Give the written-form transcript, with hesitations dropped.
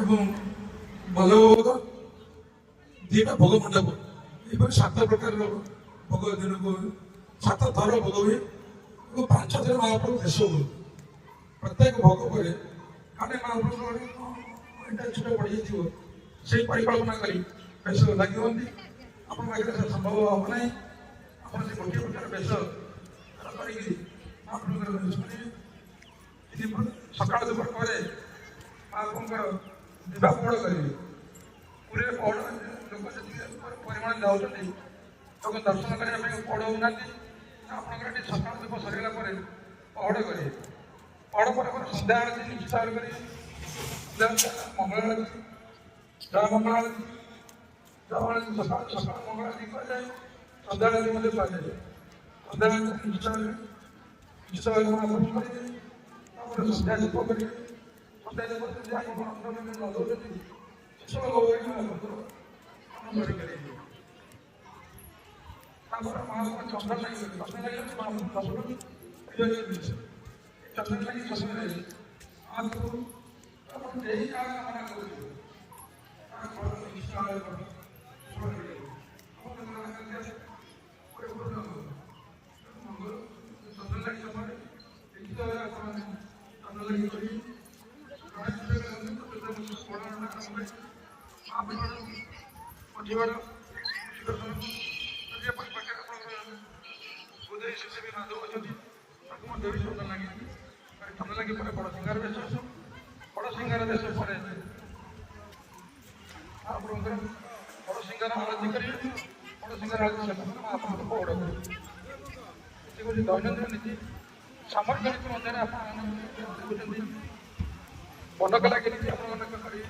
ଏବଂ ବଲ୍ଲଭ ଦିଟା ଭୋଗ ମଣ୍ଡପ ଏପରି 7 ପ୍ରକାରର ଭୋଗ ଦିନକୁ 7 ଥର ଭୋଗ ହୁଏ ଏବଂ 5 ଦିନ ମହାପ୍ରଭୁ ବେଶ ହୁଏ। ପ୍ରତ୍ୟେକ ଭୋଗ ପରେ ଆମେ ମହାପ୍ରଭୁଙ୍କର ଏଇଟା ଛୋଟ ପଡ଼ିଯାଇଥିବ ସେଇ ପରିକଳ୍ପନା କରି ବେଶ ଲାଗି ହୁଅନ୍ତି। ଆପଣଙ୍କ ପାଖରେ ସେ ସମ୍ଭବ ହବ ନାହିଁ। ଆପଣ ସେ ଗୋଟିଏ ପ୍ରକାର ବେଶ କରିକି ମହାପ୍ରଭୁଙ୍କର ବେଶ କରିବେ। ସକାଳ ଦୁପୁର ପରେ ମହାପ୍ରଭୁଙ୍କର ବିବାହ ପହଡ଼ କରିବେ। ପୁରୀରେ ପହଡ଼ ଲୋକ ଯେତିକି ପରିମାଣ ଯାଉଛନ୍ତି ଲୋକ ଦର୍ଶନ କରିବା ପାଇଁ ପହଡ଼ ହଉନାହାନ୍ତି। ଆପଣଙ୍କର ଏଠି ସକାଳ ଧୂପ ସରିଗଲା ପରେ ପହଡ଼ କରିବେ। ପହଡ଼ ପରେ ପରେ ସନ୍ଧ୍ୟା ଆଳତି ନିଶ୍ଚିତ ଭାବରେ କରିବେ। ମଙ୍ଗଳ ଆଳତି ଜଳ ମଙ୍ଗଳ ଆଳତି ସକାଳ ମଙ୍ଗଳ ଆଳତି କୁହାଯାଏ। ସନ୍ଧ୍ୟା ଆଳତି ମଧ୍ୟ କୁହାଯାଏ। ସନ୍ଧ୍ୟା ଆଳତି ନିଶ୍ଚିତ ଭାବରେ ମହାପ୍ରଭୁ କରିବେ। ତାପରେ ସନ୍ଧ୍ୟା ଧୂପ କରିବେ। ସନ୍ଧ୍ୟା ଧୂପ ଯାହା ଲଗାଉଛନ୍ତି ସେସବୁ ଲଗାଇକି ମହାପ୍ରଭୁ କରିପାରିବେ। ତାପରେ ମହାପ୍ରଭୁ ଚନ୍ଦନ ଲାଗିବେ। ଚନ୍ଦନ ଲାଗିଲେ ମହାପ୍ରଭୁ ସବୁଠୁ ପ୍ରିୟ ଜିନିଷ। ଚନ୍ଦନ ଲାଗି ସମୟରେ ମହାପ୍ରଭୁ ଆପଣ ଏହି କାରଣ ମନା କରୁଥିବେ ବଡ଼ ସିଂହାର ବେଶ ବଡ଼ ସିଂହାର ବେଶ ପରେ ଆପଣଙ୍କର ବଡ଼ ସିଂହାର ଆଳତି କରିବେ। ବଡ଼ ସିଂହାର ଆଳତି ସରିଲା ଆପଣଙ୍କୁ ପହଡ଼ କରିବେ। ଏମିତି ଦୈନନ୍ଦିନ ନୀତି ସାମରିକ ନୀତି ମଧ୍ୟରେ ଆପଣ ଦେଖୁଛନ୍ତି ମନ କଲା କେମିତି ଆପଣମାନଙ୍କ କରିବେ।